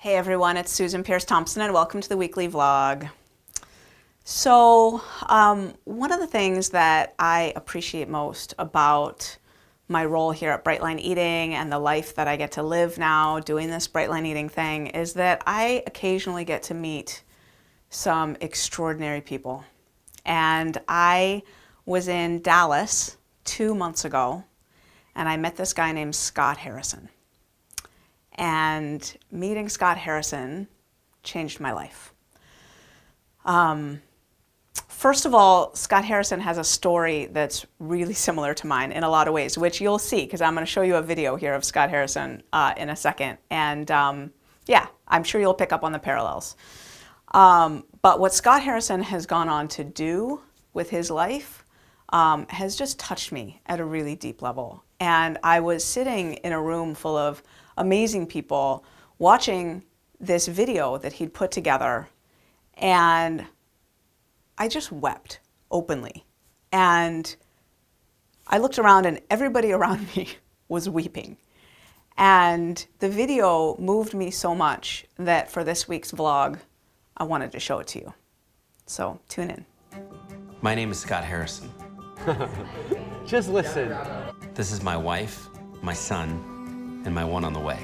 Hey everyone, it's Susan Pierce Thompson and welcome to the weekly vlog. So one of the things that I appreciate most about my role here at Brightline Eating and the life that I get to live now doing this Brightline Eating thing is that I occasionally get to meet some extraordinary people. And I was in Dallas 2 months ago and I met this guy named Scott Harrison. And meeting Scott Harrison changed my life. First of all, Scott Harrison has a story that's really similar to mine in a lot of ways, which you'll see because I'm going to show you a video here of Scott Harrison in a second. And yeah, I'm sure you'll pick up on the parallels. But what Scott Harrison has gone on to do with his life has just touched me at a really deep level. And I was sitting in a room full of amazing people watching this video that he'd put together, and I just wept openly. And I looked around and everybody around me was weeping. And the video moved me so much that for this week's vlog, I wanted to show it to you. So tune in. My name is Scott Harrison. Just listen. This is my wife, my son, and my one on the way.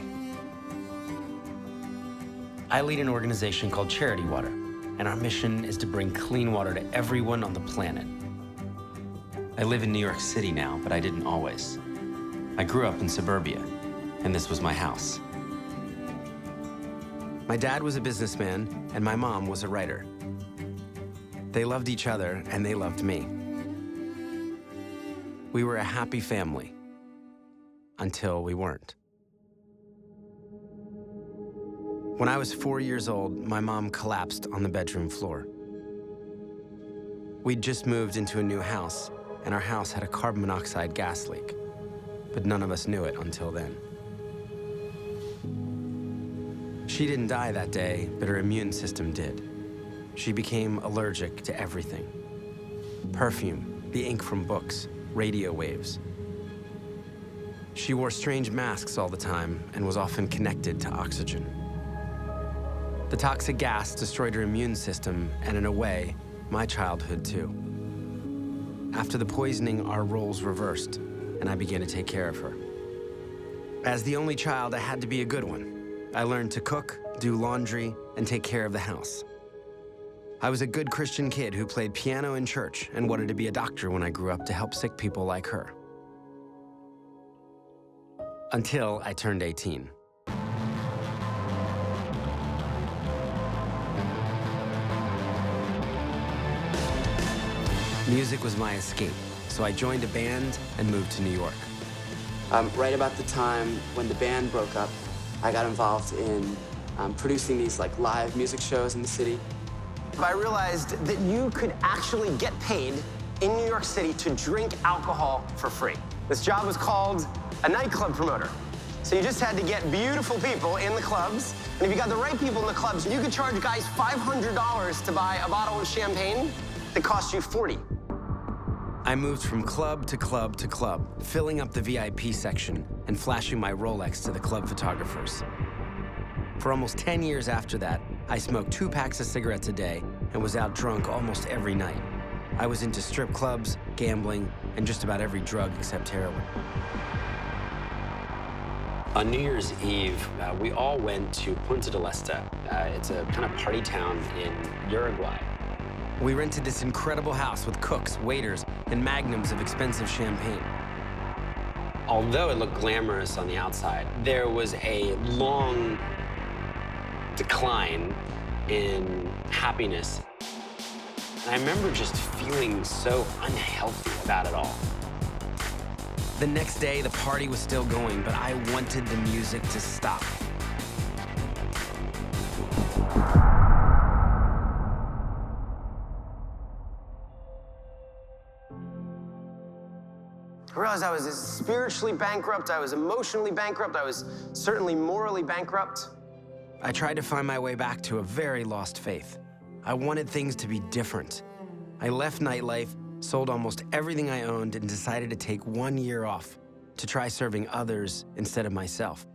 I lead an organization called Charity Water, and our mission is to bring clean water to everyone on the planet. I live in New York City now, but I didn't always. I grew up in suburbia, and this was my house. My dad was a businessman, and my mom was a writer. They loved each other, and they loved me. We were a happy family, until we weren't. When I was 4 years old, my mom collapsed on the bedroom floor. We'd just moved into a new house, and our house had a carbon monoxide gas leak, but none of us knew it until then. She didn't die that day, but her immune system did. She became allergic to everything. Perfume, the ink from books, radio waves. She wore strange masks all the time and was often connected to oxygen. The toxic gas destroyed her immune system and, in a way, my childhood too. After the poisoning, our roles reversed, and I began to take care of her. As the only child, I had to be a good one. I learned to cook, do laundry, and take care of the house. I was a good Christian kid who played piano in church and wanted to be a doctor when I grew up to help sick people like her. Until I turned 18. Music was my escape, so I joined a band and moved to New York. Right about the time when the band broke up, I got involved in producing these live music shows in the city. I realized that you could actually get paid in New York City to drink alcohol for free. This job was called a nightclub promoter. So you just had to get beautiful people in the clubs, and if you got the right people in the clubs, you could charge guys $500 to buy a bottle of champagne that cost you $40. I moved from club to club to club, filling up the VIP section and flashing my Rolex to the club photographers. For almost 10 years after that, I smoked 2 packs of cigarettes a day and was out drunk almost every night. I was into strip clubs, gambling, and just about every drug except heroin. On New Year's Eve, we all went to Punta del Este. It's a kind of party town in Uruguay. We rented this incredible house with cooks, waiters, and magnums of expensive champagne. Although it looked glamorous on the outside, there was a long decline in happiness. And I remember just feeling so unhealthy about it all. The next day, the party was still going, but I wanted the music to stop. I realized I was spiritually bankrupt, I was emotionally bankrupt, I was certainly morally bankrupt. I tried to find my way back to a very lost faith. I wanted things to be different. I left nightlife, sold almost everything I owned, and decided to take 1 year off to try serving others instead of myself.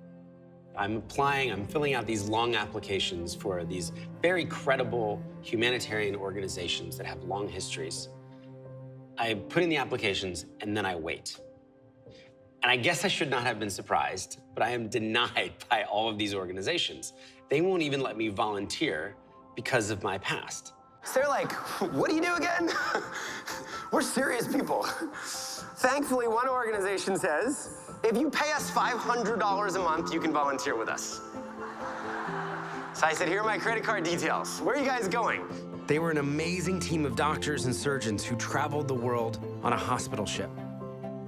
I'm applying, I'm filling out these long applications for these very credible humanitarian organizations that have long histories. I put in the applications and then I wait. And I guess I should not have been surprised, but I am denied by all of these organizations. They won't even let me volunteer because of my past. So they're like, what do you do again? We're serious people. Thankfully, one organization says, if you pay us $500 a month, you can volunteer with us. So I said, here are my credit card details. Where are you guys going? They were an amazing team of doctors and surgeons who traveled the world on a hospital ship.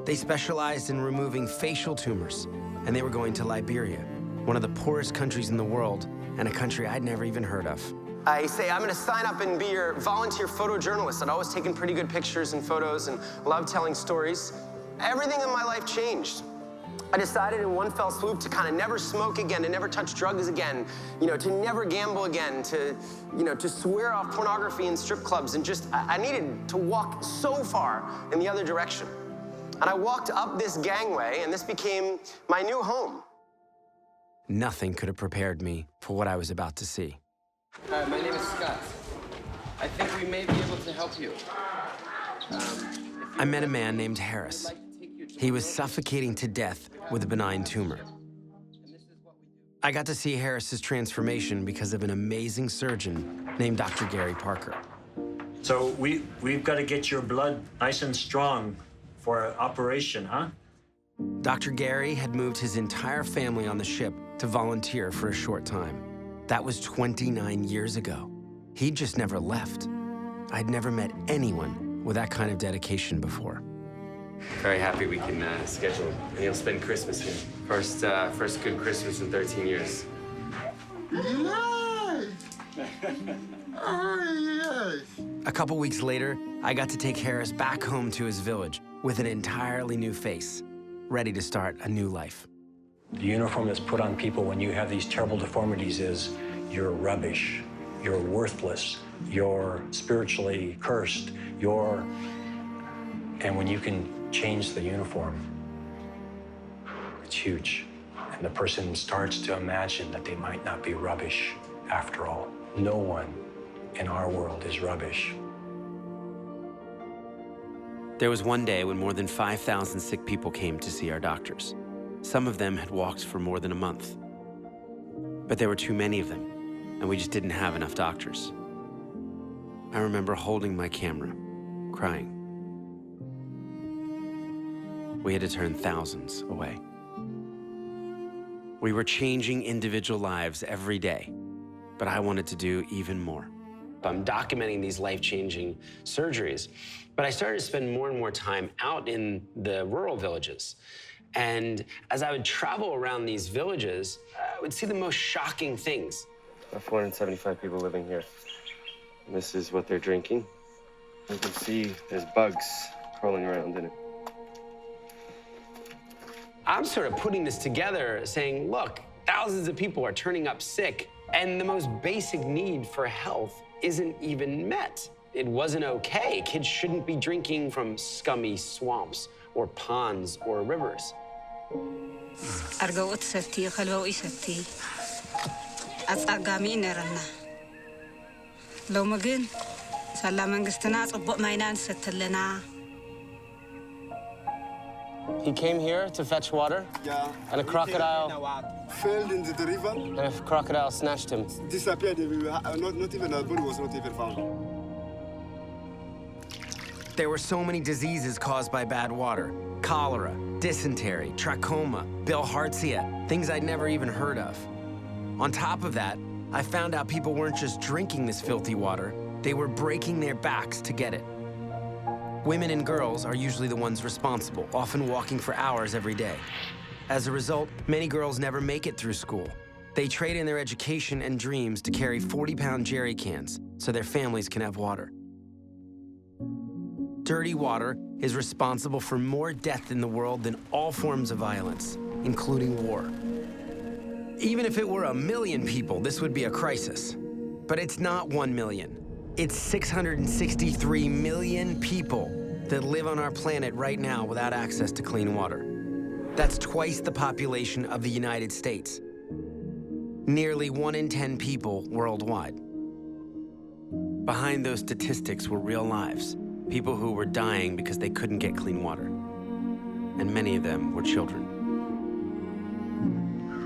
They specialized in removing facial tumors, and they were going to Liberia, one of the poorest countries in the world, and a country I'd never even heard of. I say, I'm gonna sign up and be your volunteer photojournalist. I'd always taken pretty good pictures and photos and loved telling stories. Everything in my life changed. I decided in one fell swoop to kind of never smoke again, to never touch drugs again, to never gamble again, to swear off pornography and strip clubs, and just, I needed to walk so far in the other direction. And I walked up this gangway, and this became my new home. Nothing could have prepared me for what I was about to see. Hi, my name is Scott. I think we may be able to help you. I met a man named Harris. He was suffocating to death with a benign tumor. I got to see Harris's transformation because of an amazing surgeon named Dr. Gary Parker. So we've got to get your blood nice and strong for an operation, huh? Dr. Gary had moved his entire family on the ship to volunteer for a short time. That was 29 years ago. He'd just never left. I'd never met anyone with that kind of dedication before. Very happy we can schedule, and you'll spend Christmas here. First good Christmas in 13 years. A couple weeks later, I got to take Harris back home to his village with an entirely new face, ready to start a new life. The uniform that's put on people when you have these terrible deformities is you're rubbish, you're worthless, you're spiritually cursed, and when you can change the uniform, it's huge. And the person starts to imagine that they might not be rubbish after all. No one in our world is rubbish. There was one day when more than 5,000 sick people came to see our doctors. Some of them had walked for more than a month. But there were too many of them, and we just didn't have enough doctors. I remember holding my camera, crying. We had to turn thousands away. We were changing individual lives every day, but I wanted to do even more. I'm documenting these life-changing surgeries, but I started to spend more and more time out in the rural villages. And as I would travel around these villages, I would see the most shocking things. 475 people living here. And this is what they're drinking. You can see there's bugs crawling around in it. I'm sort of putting this together saying, look, thousands of people are turning up sick, and the most basic need for health isn't even met. It wasn't okay. Kids shouldn't be drinking from scummy swamps or ponds or rivers. He came here to fetch water, and a crocodile fell into the river. and a crocodile snatched him. Disappeared. Not even our body was not even found. There were so many diseases caused by bad water: cholera, dysentery, trachoma, bilharzia, things I'd never even heard of. On top of that, I found out people weren't just drinking this filthy water, they were breaking their backs to get it. Women and girls are usually the ones responsible, often walking for hours every day. As a result, many girls never make it through school. They trade in their education and dreams to carry 40-pound jerry cans so their families can have water. Dirty water is responsible for more death in the world than all forms of violence, including war. Even if it were 1 million people, this would be a crisis. But it's not 1 million. It's 663 million people that live on our planet right now without access to clean water. That's twice the population of the United States. Nearly 1 in 10 people worldwide. Behind those statistics were real lives, people who were dying because they couldn't get clean water. And many of them were children.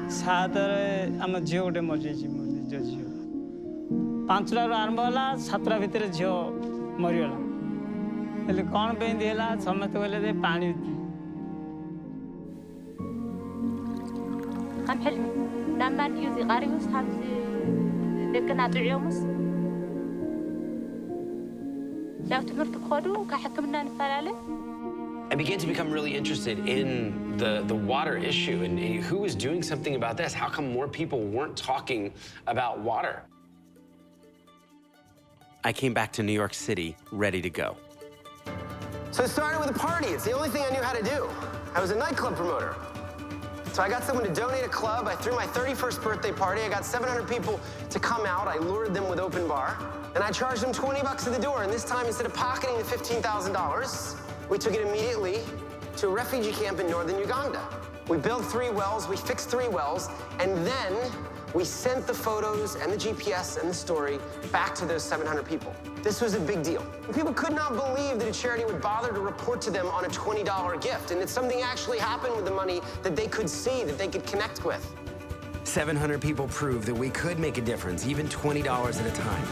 सातरे आम झील गोटे मरी जो झील 5टारू आरंभ होला 7टा भितर झील मरीगला हेल्ले कौन पे दिला समस्त कहले जे पानी كم حلمي لما نيوزي غاريوس هامزي دكنا طعيومس لو تمرت بخدو كحكمنا نفلاله I began to become really interested in the water issue and who was doing something about this. How come more people weren't talking about water? I came back to New York City ready to go. So it started with a party. It's the only thing I knew how to do. I was a nightclub promoter. So I got someone to donate a club. I threw my 31st birthday party. I got 700 people to come out. I lured them with open bar. And I charged them $20 at the door. And this time, instead of pocketing the $15,000, we took it immediately to a refugee camp in northern Uganda. We built 3 wells, we fixed 3 wells, and then we sent the photos and the GPS and the story back to those 700 people. This was a big deal. People could not believe that a charity would bother to report to them on a $20 gift, and that something actually happened with the money that they could see, that they could connect with. 700 people proved that we could make a difference, even $20 at a time.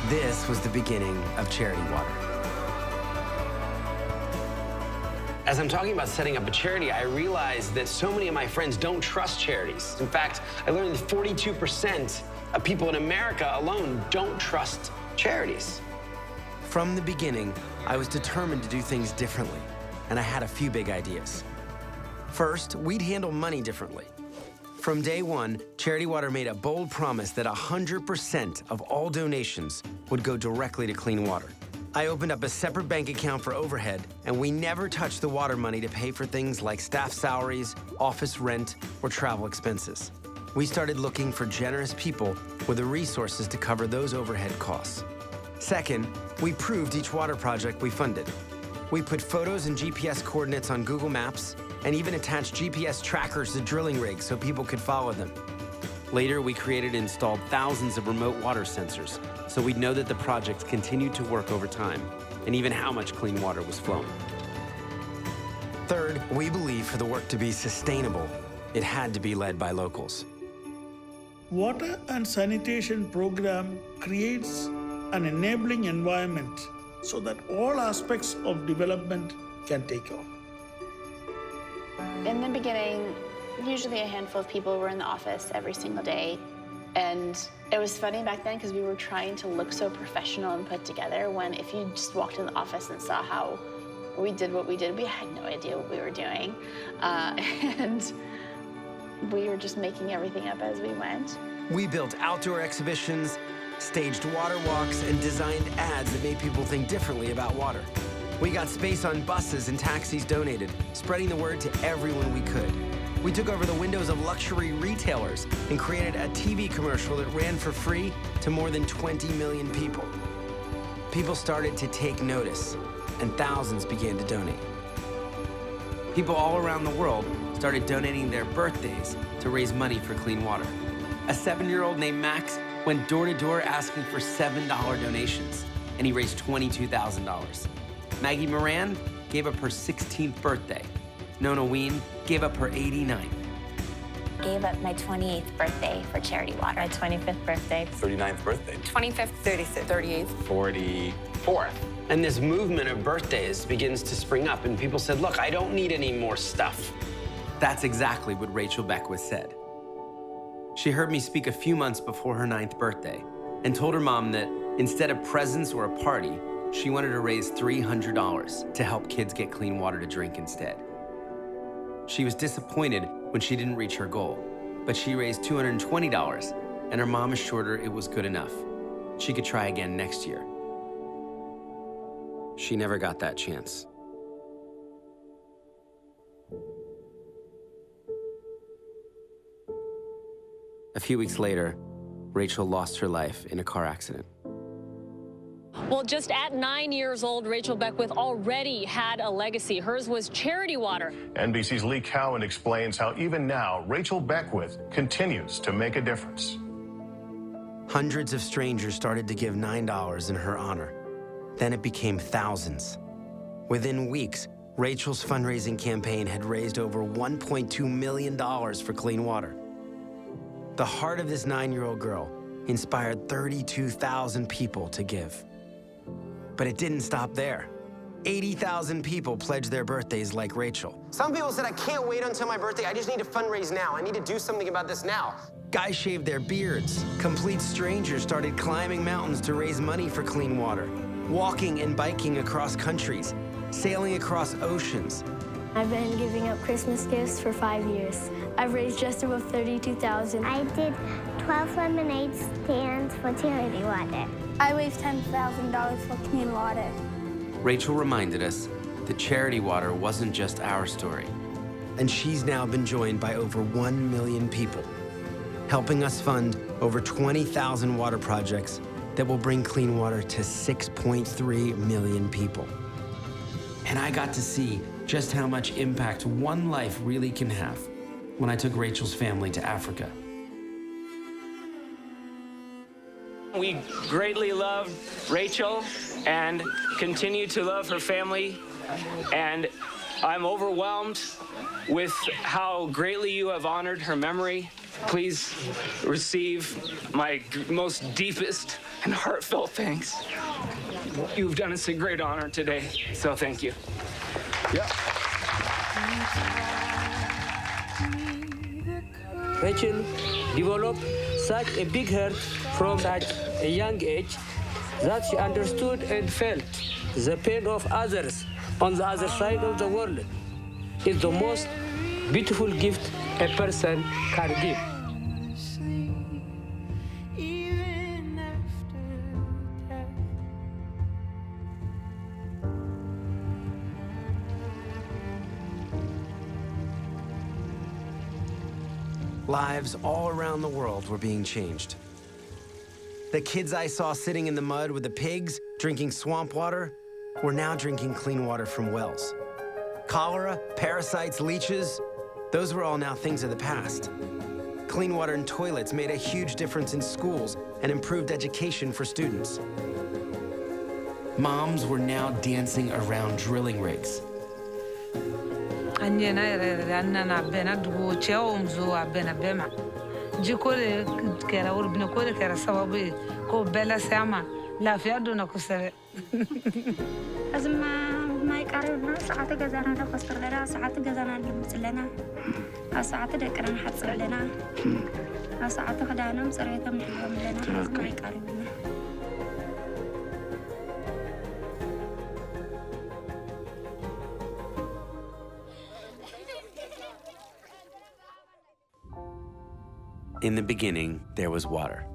This was the beginning of Charity Water. As I'm talking about setting up a charity, I realized that so many of my friends don't trust charities. In fact, I learned that 42% of people in America alone don't trust charities. From the beginning, I was determined to do things differently, and I had a few big ideas. First, we'd handle money differently. From day one, Charity Water made a bold promise that 100% of all donations would go directly to clean water. I opened up a separate bank account for overhead, and we never touched the water money to pay for things like staff salaries, office rent, or travel expenses. We started looking for generous people with the resources to cover those overhead costs. Second, we proved each water project we funded. We put photos and GPS coordinates on Google Maps and even attached GPS trackers to drilling rigs so people could follow them. Later, we created and installed thousands of remote water sensors so we'd know that the project continued to work over time and even how much clean water was flowing. Third, we believe for the work to be sustainable, it had to be led by locals. Water and sanitation program creates an enabling environment so that all aspects of development can take off. In the beginning, usually a handful of people were in the office every single day. And it was funny back then because we were trying to look so professional and put together when if you just walked in the office and saw how we did what we did, we had no idea what we were doing. And we were just making everything up as we went. We built outdoor exhibitions, staged water walks, and designed ads that made people think differently about water. We got space on buses and taxis donated, spreading the word to everyone we could. We took over the windows of luxury retailers and created a TV commercial that ran for free to more than 20 million people. People started to take notice, and thousands began to donate. People all around the world started donating their birthdays to raise money for clean water. A 7-year-old named Max went door to door asking for $7 donations, and he raised $22,000. Maggie Moran gave up her 16th birthday. Nona Ween gave up her 89th. Gave up my 28th birthday for Charity Water. My 25th birthday. 39th birthday. 25th. 36th. 38th. 44th. And this movement of birthdays begins to spring up, and people said, look, I don't need any more stuff. That's exactly what Rachel Beckwith said. She heard me speak a few months before her 9th birthday and told her mom that instead of presents or a party, she wanted to raise $300 to help kids get clean water to drink instead. She was disappointed when she didn't reach her goal, but she raised $220, and her mom assured her it was good enough. She could try again next year. She never got that chance. A few weeks later, Rachel lost her life in a car accident. Well, just at 9 years old, Rachel Beckwith already had a legacy. Hers was charity water. NBC's Lee Cowan explains how even now, Rachel Beckwith continues to make a difference. Hundreds of strangers started to give $9 in her honor. Then it became thousands. Within weeks, Rachel's fundraising campaign had raised over $1.2 million for clean water. The heart of this 9-year-old girl inspired 32,000 people to give. But it didn't stop there. 80,000 people pledged their birthdays like Rachel. Some people said, I can't wait until my birthday. I just need to fundraise now. I need to do something about this now. Guys shaved their beards. Complete strangers started climbing mountains to raise money for clean water, walking and biking across countries, sailing across oceans. I've been giving up Christmas gifts for 5 years. I've raised just above $32,000. I did 12 lemonade stands for charity water. I raised $10,000 for clean water. Rachel reminded us that charity water wasn't just our story. And she's now been joined by over 1 million people, helping us fund over 20,000 water projects that will bring clean water to 6.3 million people. And I got to see just how much impact one life really can have when I took Rachel's family to Africa. We greatly love Rachel and continue to love her family, and I'm overwhelmed with how greatly you have honored her memory. Please receive my most deepest and heartfelt thanks. You've done us a great honor today, so thank you. Yeah. Rachel developed such a big heart from such a young age that she understood and felt the pain of others on the other side of the world. It's the most beautiful gift a person can give. Lives all around the world were being changed. The kids I saw sitting in the mud with the pigs, drinking swamp water, were now drinking clean water from wells. Cholera, parasites, leeches, those were all now things of the past. Clean water and toilets made a huge difference in schools and improved education for students. Moms were now dancing around drilling rigs. ما يقربنا ساعات جزانا نفسر لنا ساعات جزانا نلمس لنا ساعات دقنا نحصل لنا ساعات خدانا مصريتهم نحلم لنا ما يقربنا. In the beginning, there was water.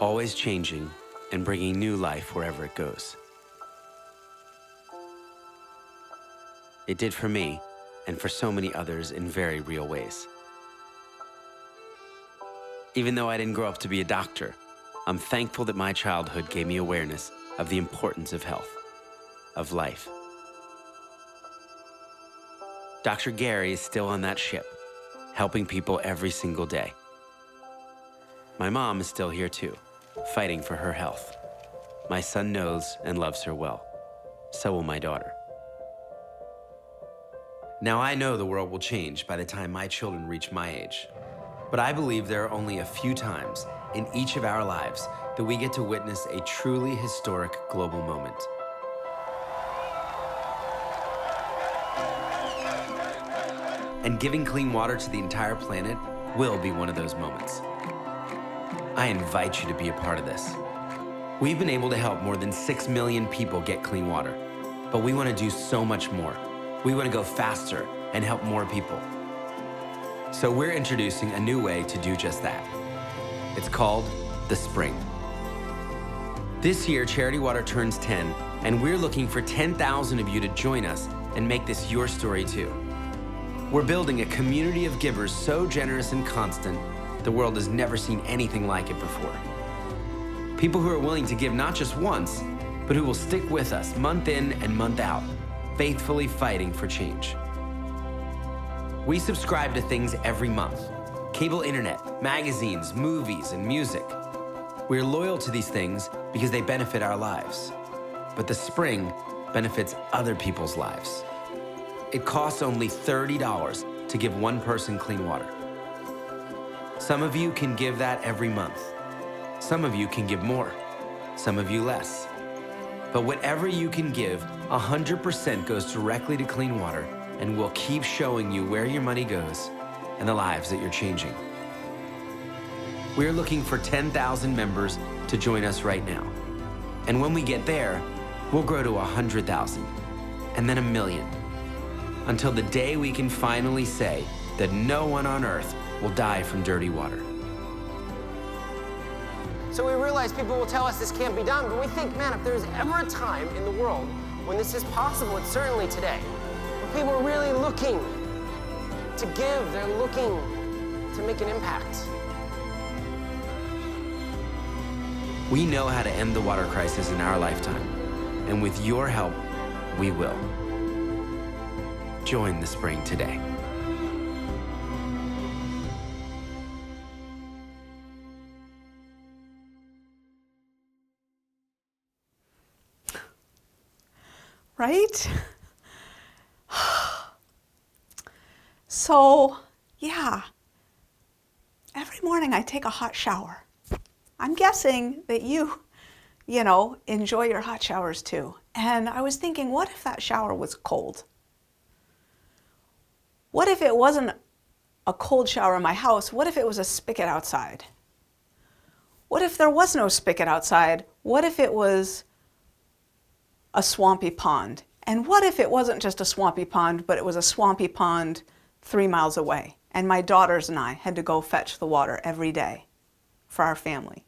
Always changing and bringing new life wherever it goes. It did for me, and for so many others in very real ways. Even though I didn't grow up to be a doctor, I'm thankful that my childhood gave me awareness of the importance of health, of life. Dr. Gary is still on that ship, helping people every single day. My mom is still here too, fighting for her health. My son knows and loves her well. So will my daughter. Now I know the world will change by the time my children reach my age. But I believe there are only a few times in each of our lives that we get to witness a truly historic global moment. And giving clean water to the entire planet will be one of those moments. I invite you to be a part of this. We've been able to help more than 6 million people get clean water, but we want to do so much more. We want to go faster and help more people. So we're introducing a new way to do just that. It's called the Spring. This year, Charity Water turns 10, and we're looking for 10,000 of you to join us and make this your story too. We're building a community of givers so generous and constant, the world has never seen anything like it before. People who are willing to give not just once, but who will stick with us month in and month out, faithfully fighting for change. We subscribe to things every month: cable internet, magazines, movies, and music. We're loyal to these things because they benefit our lives. But the spring benefits other people's lives. It costs only $30 to give one person clean water. Some of you can give that every month. Some of you can give more, some of you less. But whatever you can give, 100% goes directly to clean water, and we'll keep showing you where your money goes and the lives that you're changing. We're looking for 10,000 members to join us right now. And when we get there, we'll grow to 100,000, and then 1 million, until the day we can finally say that no one on earth will die from dirty water. So we realize people will tell us this can't be done, but we think, man, if there's ever a time in the world when this is possible, it's certainly today. When people are really looking to give, they're looking to make an impact. We know how to end the water crisis in our lifetime, and with your help, we will. Join the spring today. Right? So, yeah, every morning I take a hot shower. I'm guessing that you enjoy your hot showers too. And I was thinking, what if that shower was cold? What if it wasn't a cold shower in my house? What if it was a spigot outside? What if there was no spigot outside? What if it was a swampy pond? And what if it wasn't just a swampy pond, but it was a swampy pond 3 miles away, and my daughters and I had to go fetch the water every day for our family?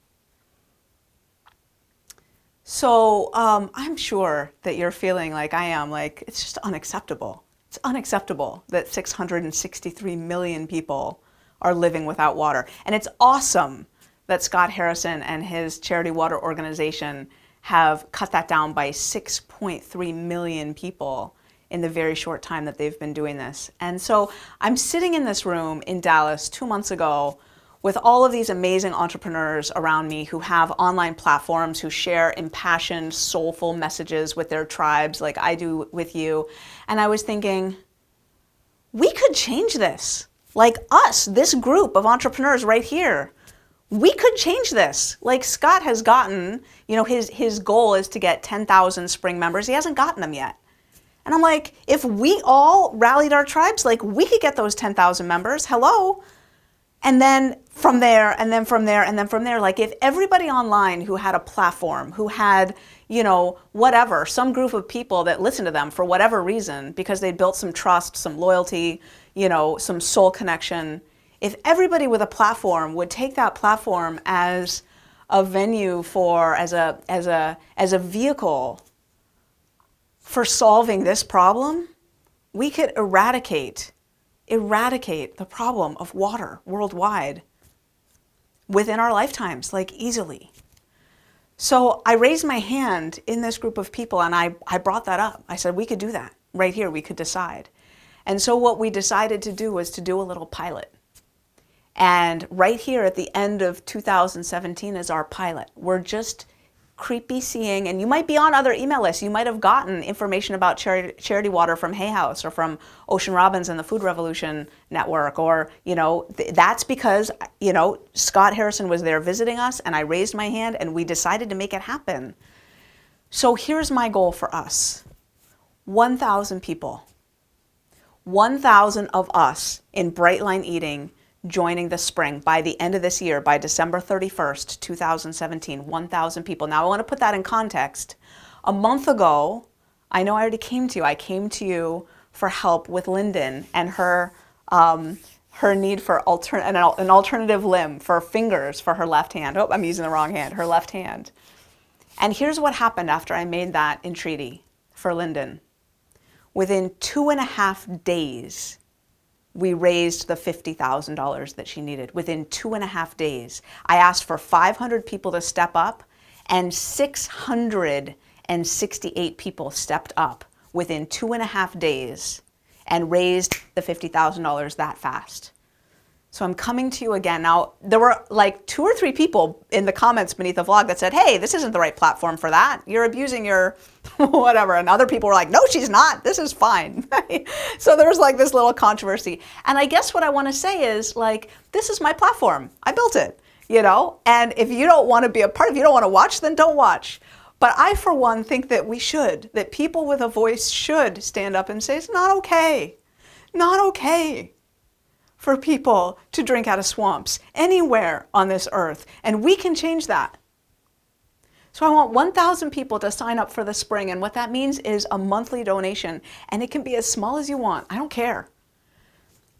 So I'm sure that you're feeling like I am, like it's just unacceptable. It's unacceptable that 663 million people are living without water. And it's awesome that Scott Harrison and his charity water organization have cut that down by 6.3 million people in the very short time that they've been doing this. And so I'm sitting in this room in Dallas 2 months ago with all of these amazing entrepreneurs around me who have online platforms, who share impassioned, soulful messages with their tribes like I do with you. And I was thinking, we could change this. Like us, this group of entrepreneurs right here, we could change this. Like Scott has gotten, his goal is to get 10,000 spring members. He hasn't gotten them yet. And I'm like, if we all rallied our tribes, like we could get those 10,000 members. Hello. And then from there, and then from there, and then from there, like if everybody online who had a platform, who had, whatever, some group of people that listened to them for whatever reason, because they built some trust, some loyalty, some soul connection, if everybody with a platform would take that platform as a venue for, as a vehicle for solving this problem, we could eradicate the problem of water worldwide within our lifetimes, like easily. So I raised my hand in this group of people and I brought that up. I said, we could do that right here, we could decide. And so what we decided to do was to do a little pilot. And right here at the end of 2017 is our pilot. We're just creepy seeing, and you might be on other email lists. You might have gotten information about charity water from Hay House or from Ocean Robbins and the Food Revolution Network, or, that's because, Scott Harrison was there visiting us and I raised my hand and we decided to make it happen. So here's my goal for us. 1,000 people. 1,000 of us in Brightline Eating joining the spring by the end of this year, by December 31st, 2017, 1,000 people. Now I want to put that in context. A month ago, I know I already came to you. I came to you for help with Lyndon and her need for an alternative limb, for fingers for her left hand. Oh, I'm using the wrong hand, her left hand. And here's what happened after I made that entreaty for Lyndon. Within 2.5 days, we raised the $50,000 that she needed. Within 2.5 days. I asked for 500 people to step up, And 668 people stepped up within 2.5 days and raised the $50,000 that fast. So I'm coming to you again. Now, there were like 2 or 3 people in the comments beneath the vlog that said, hey, this isn't the right platform for that. You're abusing your whatever. And other people were like, no, she's not. This is fine. So there was like this little controversy. And I guess what I want to say is like, this is my platform. I built it, you know? And if you don't want to be a part, if you don't want to watch, then don't watch. But I, for one, think that we should, that people with a voice should stand up and say, it's not okay. Not okay for people to drink out of swamps anywhere on this earth. And we can change that. So I want 1,000 people to sign up for the spring. And what that means is a monthly donation. And it can be as small as you want. I don't care.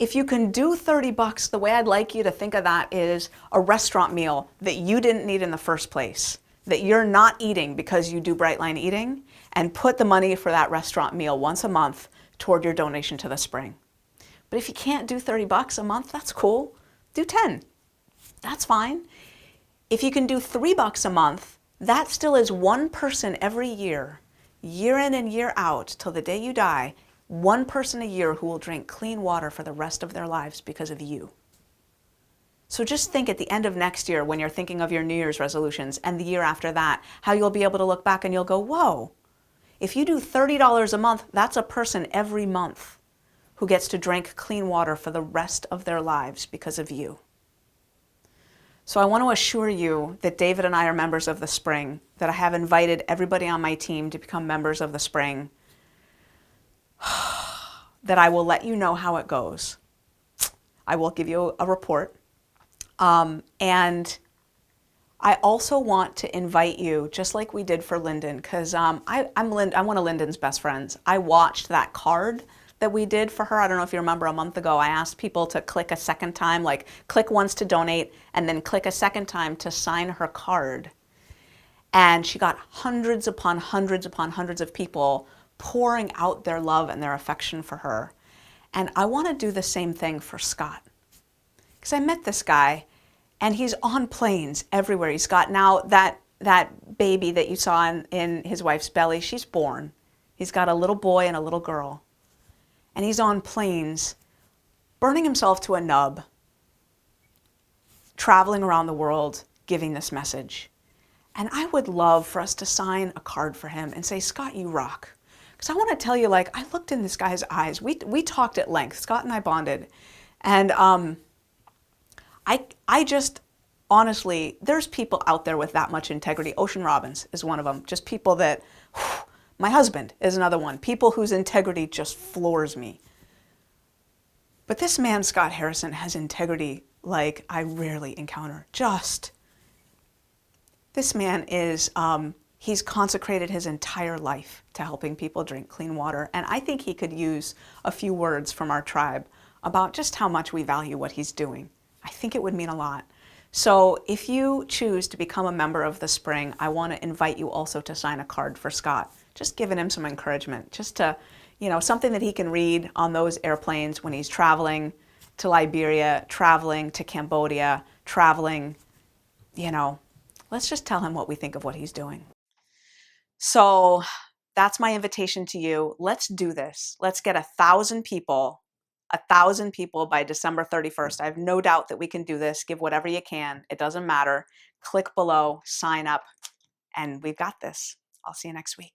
If you can do $30, the way I'd like you to think of that is a restaurant meal that you didn't need in the first place, that you're not eating because you do Brightline Eating, and put the money for that restaurant meal once a month toward your donation to the spring. But if you can't do $30 a month, that's cool. Do 10. That's fine. If you can do $3 a month, that still is one person every year, year in and year out, till the day you die, one person a year who will drink clean water for the rest of their lives because of you. So just think at the end of next year when you're thinking of your New Year's resolutions and the year after that, how you'll be able to look back and you'll go, whoa, if you do $30 a month, that's a person every month who gets to drink clean water for the rest of their lives because of you. So I want to assure you that David and I are members of the Spring, that I have invited everybody on my team to become members of the Spring, that I will let you know how it goes. I will give you a report. And I also want to invite you, just like we did for Lyndon, because I'm one of Lyndon's best friends. I watched that card that we did for her. I don't know if you remember a month ago, I asked people to click a second time, like click once to donate and then click a second time to sign her card. And she got hundreds upon hundreds upon hundreds of people pouring out their love and their affection for her. And I want to do the same thing for Scott. Because I met this guy and he's on planes everywhere. He's got now that baby that you saw in his wife's belly, she's born. He's got a little boy and a little girl. And he's on planes, burning himself to a nub, traveling around the world, giving this message. And I would love for us to sign a card for him and say, Scott, you rock. Because I want to tell you, like, I looked in this guy's eyes. We talked at length. Scott and I bonded. And I just, honestly, there's people out there with that much integrity. Ocean Robbins is one of them. Just people that, my husband is another one. People whose integrity just floors me. But this man, Scott Harrison, has integrity like I rarely encounter. This man is, he's consecrated his entire life to helping people drink clean water. And I think he could use a few words from our tribe about just how much we value what he's doing. I think it would mean a lot. So if you choose to become a member of the Spring, I want to invite you also to sign a card for Scott. Just giving him some encouragement, just to, you know, something that he can read on those airplanes when he's traveling to Liberia, traveling to Cambodia, traveling, you know, let's just tell him what we think of what he's doing. So that's my invitation to you. Let's do this. Let's get 1,000 people by December 31st. I have no doubt that we can do this. Give whatever you can. It doesn't matter. Click below, sign up, and we've got this. I'll see you next week.